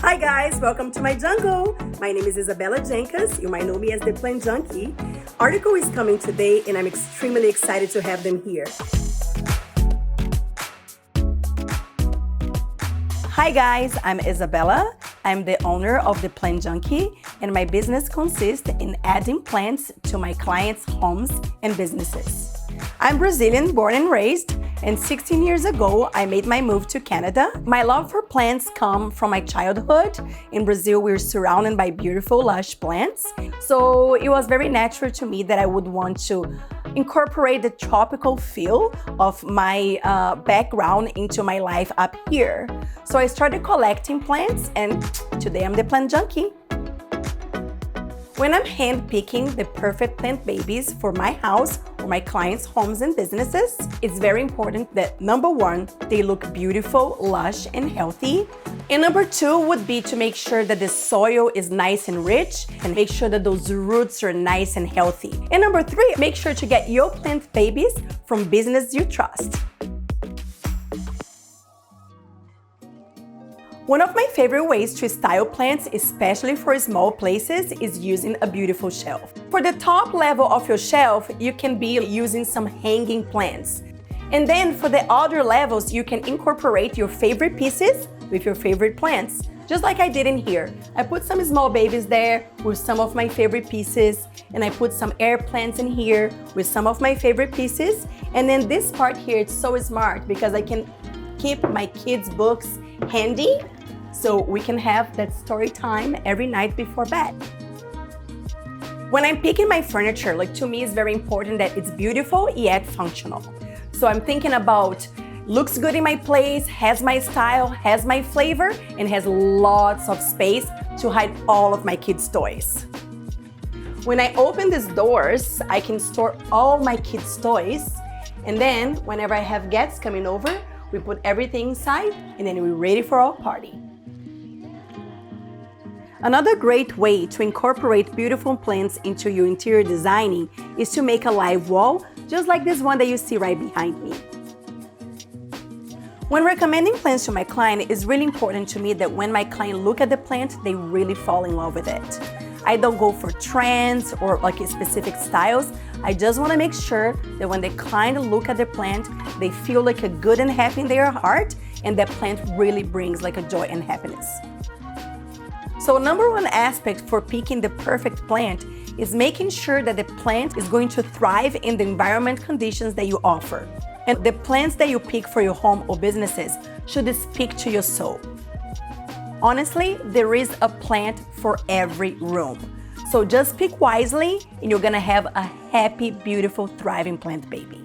Hi guys, welcome to my jungle. My name is Isabella. You might know me as the Plant Junkie. Article is coming today and I'm extremely excited to have them here. Hi guys, I'm Isabella. I'm the owner of the Plant Junkie and my business consists in adding plants to my clients' homes and businesses. I'm Brazilian, born and raised, and 16 years ago, I made my move to Canada. My love for plants come from my childhood. In Brazil, we're surrounded by beautiful, lush plants. So it was very natural to me that I would want to incorporate the tropical feel of my background into my life up here. So I started collecting plants and today I'm the Plant Junkie. When I'm hand-picking the perfect plant babies for my house or my clients' homes and businesses, it's very important that number one, they look beautiful, lush, and healthy. And number two would be to make sure that the soil is nice and rich and make sure that those roots are nice and healthy. And number three, make sure to get your plant babies from business you trust. One of my favorite ways to style plants, especially for small places, is using a beautiful shelf. For the top level of your shelf, you can be using some hanging plants. And then for the other levels, you can incorporate your favorite pieces with your favorite plants, just like I did in here. I put some small babies there with some of my favorite pieces, and I put some air plants in here with some of my favorite pieces. And then this part here, it's so smart because I can keep my kids' books handy, so we can have that story time every night before bed. When I'm picking my furniture, to me it's very important that it's beautiful yet functional. So I'm thinking about looks good in my place, has my style, has my flavor, and has lots of space to hide all of my kids' toys. When I open these doors, I can store all my kids' toys, and then whenever I have guests coming over, we put everything inside and then we're ready for our party. Another great way to incorporate beautiful plants into your interior designing is to make a live wall, just like this one that you see right behind me. When recommending plants to my client, it's really important to me that when my client look at the plant, they really fall in love with it. I don't go for trends or specific styles. I just want to make sure that when the client look at the plant, they feel a good and happy in their heart, and that plant really brings a joy and happiness. So number one aspect for picking the perfect plant is making sure that the plant is going to thrive in the environment conditions that you offer. And the plants that you pick for your home or businesses should speak to your soul. Honestly, there is a plant for every room. So just pick wisely and you're gonna have a happy, beautiful, thriving plant baby.